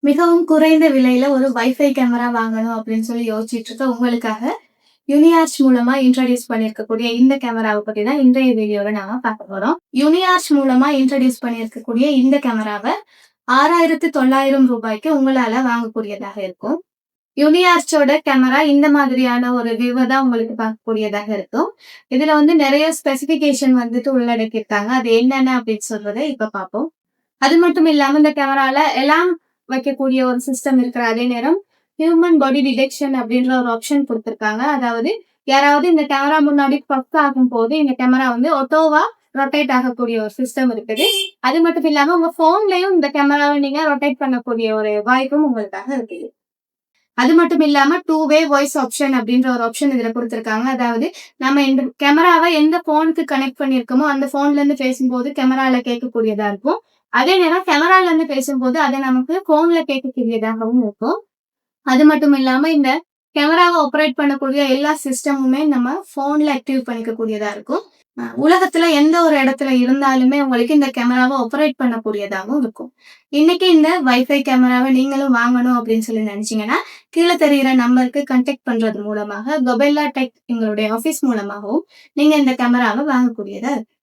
மிகவும் குறைந்த விலையில ஒரு வைஃபை கேமரா வாங்கணும் அப்படின்னு சொல்லி யோசிச்சுட்டு இருக்க உங்களுக்காக யுனியார்ச் மூலமா இன்ட்ரோடியூஸ் பண்ணியிருக்கக்கூடிய இந்த கேமராவை பத்தி தான் இன்றைய வீடியோல நாம பார்க்க போறோம். யுனியார்ச் மூலமா இன்ட்ரோடியூஸ் பண்ணியிருக்கக்கூடிய இந்த கேமராவை 6,900 உங்களால வாங்கக்கூடியதாக இருக்கும். யுனியார்ச்சோட கேமரா இந்த மாதிரியான ஒரு வியூவை தான் உங்களுக்கு பார்க்கக்கூடியதாக இருக்கும். இதுல நிறைய ஸ்பெசிபிகேஷன் உள்ளடக்கியிருக்காங்க. அது என்னென்ன அப்படின்னு சொல்றதை இப்ப பார்ப்போம். அது மட்டும் இல்லாம இந்த கேமரால எல்லாம் வைக்கக்கூடிய ஒரு சிஸ்டம் இருக்கிற அதே நேரம் ஹியூமன் பாடி டிடெக்ஷன் அப்படின்ற ஒரு ஆப்ஷன் கொடுத்திருக்காங்க. அதாவது யாராவது இந்த கேமரா முன்னாடி பக் ஆகும் போது இந்த கேமரா ஆட்டோவா ரொட்டேட் ஆகக்கூடிய ஒரு சிஸ்டம் இருக்குது. அது மட்டும் இல்லாம உங்க போன்லயும் இந்த கேமராவை நீங்க ரொட்டேட் பண்ணக்கூடிய ஒரு வாய்ப்பும் உங்களுக்காக இருக்குது. அது மட்டும் இல்லாம 2 வே வாய்ஸ் ஆப்ஷன் அப்படின்ற ஒரு ஆப்ஷன் இதுல கொடுத்திருக்காங்க. அதாவது நம்ம இந்த கேமராவை எந்த போனுக்கு கனெக்ட் பண்ணிருக்கோமோ அந்த போன்ல இருந்து பேசும்போது கேமரால கேட்கக்கூடியதா இருக்கும். அதே நேரம் கேமரால இருந்து பேசும்போது அதை நமக்கு போன்ல கேட்கக்கூடியதாகவும் இருக்கும். அது மட்டும் இல்லாம இந்த கேமராவை ஆப்ரேட் பண்ணக்கூடிய எல்லா சிஸ்டமுமே நம்ம போன்ல ஆக்டிவ் பண்ணிக்கக்கூடியதா இருக்கும். உலகத்துல எந்த ஒரு இடத்துல இருந்தாலுமே உங்களுக்கு இந்த கேமராவை ஆப்ரேட் பண்ணக்கூடியதாகவும் இருக்கும். இன்னைக்கு இந்த வைஃபை கேமராவை நீங்களும் வாங்கணும் அப்படின்னு சொல்லி நினைச்சீங்கன்னா கீழே தெரிகிற நம்பருக்கு கான்டாக்ட் பண்றது மூலமாக கொபெல்லா டெக் எங்களுடைய ஆபீஸ் மூலமாகவும் நீங்க இந்த கேமராவை வாங்கக்கூடியதா இருக்கு.